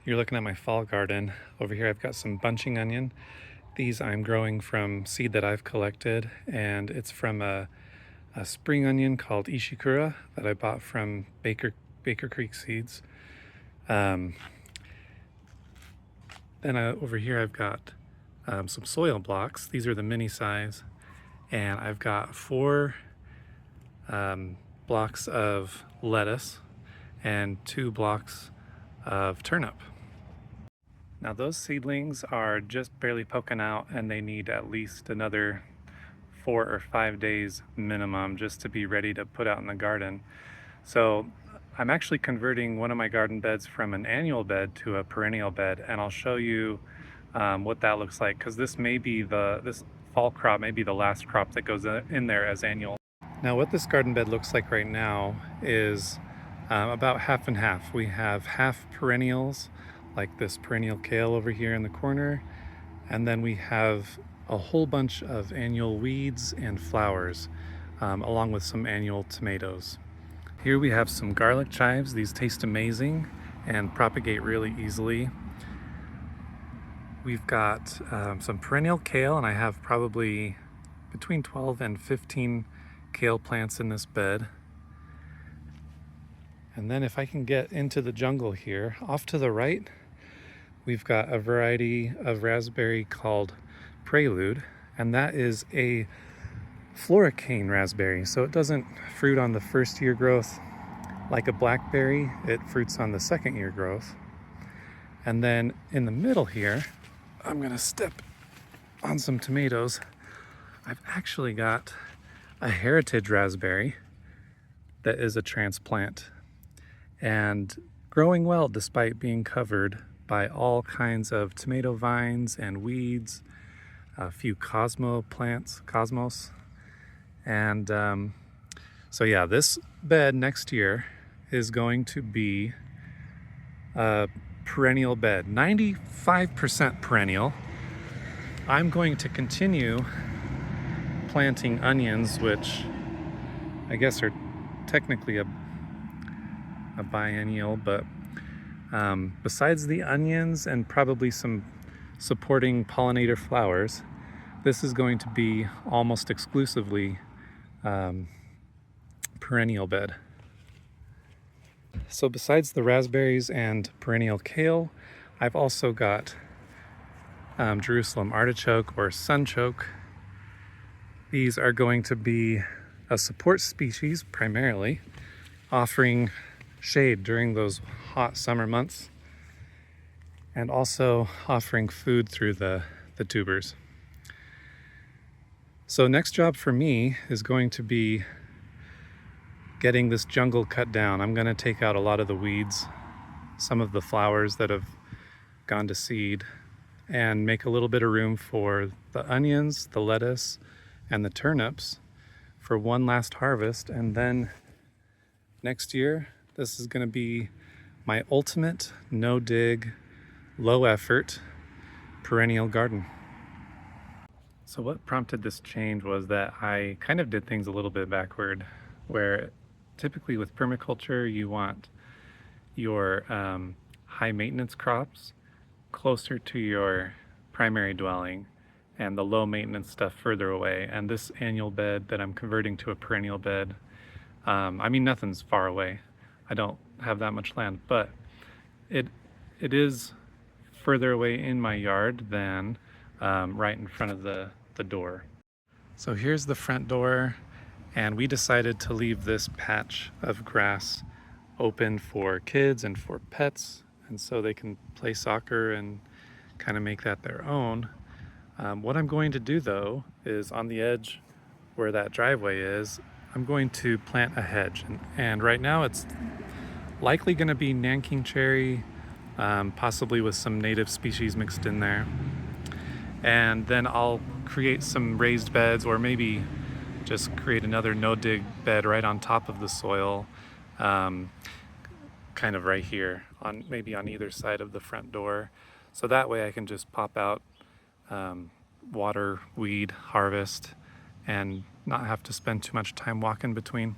You're looking at my fall garden. Over here I've got some bunching onion. These I'm growing from seed that I've collected, and it's from a spring onion called Ishikura that I bought from Baker Creek Seeds. Um, over here I've got some soil blocks. These are the mini size, and I've got four blocks of lettuce and 2 blocks of turnip. Now those seedlings are just barely poking out, and they need at least another 4 or 5 days minimum just to be ready to put out in the garden. So I'm actually converting one of my garden beds from an annual bed to a perennial bed, and I'll show you what that looks like, because this fall crop may be the last crop that goes in there as annual. Now what this garden bed looks like right now is about half and half. We have half perennials, like this perennial kale over here in the corner, and then we have a whole bunch of annual weeds and flowers, along with some annual tomatoes. Here we have some garlic chives. These taste amazing and propagate really easily. We've got some perennial kale, and I have probably between 12 and 15 kale plants in this bed. And then if I can get into the jungle here, off to the right, we've got a variety of raspberry called Prelude, and that is a floricane raspberry. So it doesn't fruit on the first year growth like a blackberry, it fruits on the second year growth. And then in the middle here, I'm gonna step on some tomatoes. I've actually got a heritage raspberry that is a transplant and growing well despite being covered by all kinds of tomato vines and weeds, a few cosmos. And so yeah, this bed next year is going to be a perennial bed, 95% perennial. I'm going to continue planting onions, which I guess are technically a biennial, but besides the onions and probably some supporting pollinator flowers, this is going to be almost exclusively perennial bed. So besides the raspberries and perennial kale, I've also got Jerusalem artichoke or sunchoke. These are going to be a support species primarily, offering shade during those hot summer months and also offering food through the tubers. So next job for me is going to be getting this jungle cut down. I'm going to take out a lot of the weeds, some of the flowers that have gone to seed, and make a little bit of room for the onions, the lettuce, and the turnips for one last harvest. And then next year, this is going to be my ultimate no-dig, low-effort perennial garden. So what prompted this change was that I kind of did things a little bit backward, where typically with permaculture, you want your high maintenance crops closer to your primary dwelling and the low maintenance stuff further away. And this annual bed that I'm converting to a perennial bed, I mean, nothing's far away. I don't have that much land, but it is further away in my yard than right in front of the door. So here's the front door, and we decided to leave this patch of grass open for kids and for pets, and so they can play soccer and kind of make that their own. What I'm going to do though is on the edge where that driveway is, I'm going to plant a hedge, and right now it's likely going to be Nanking cherry, possibly with some native species mixed in there. And then I'll create some raised beds, or maybe just create another no-dig bed right on top of the soil, kind of right here, maybe on either side of the front door. So that way I can just pop out, water, weed, harvest, and not have to spend too much time walking between.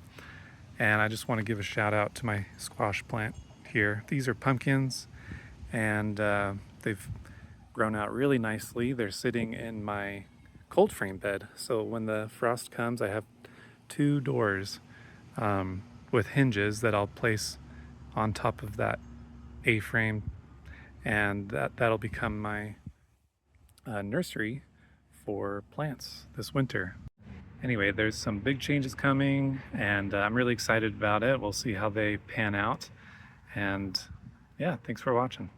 And I just want to give a shout out to my squash plant here. These are pumpkins, and they've grown out really nicely. They're sitting in my cold frame bed, so when the frost comes, I have 2 doors with hinges that I'll place on top of that A-frame, and that'll become my nursery for plants this winter. Anyway, there's some big changes coming, and I'm really excited about it. We'll see how they pan out. And yeah, thanks for watching.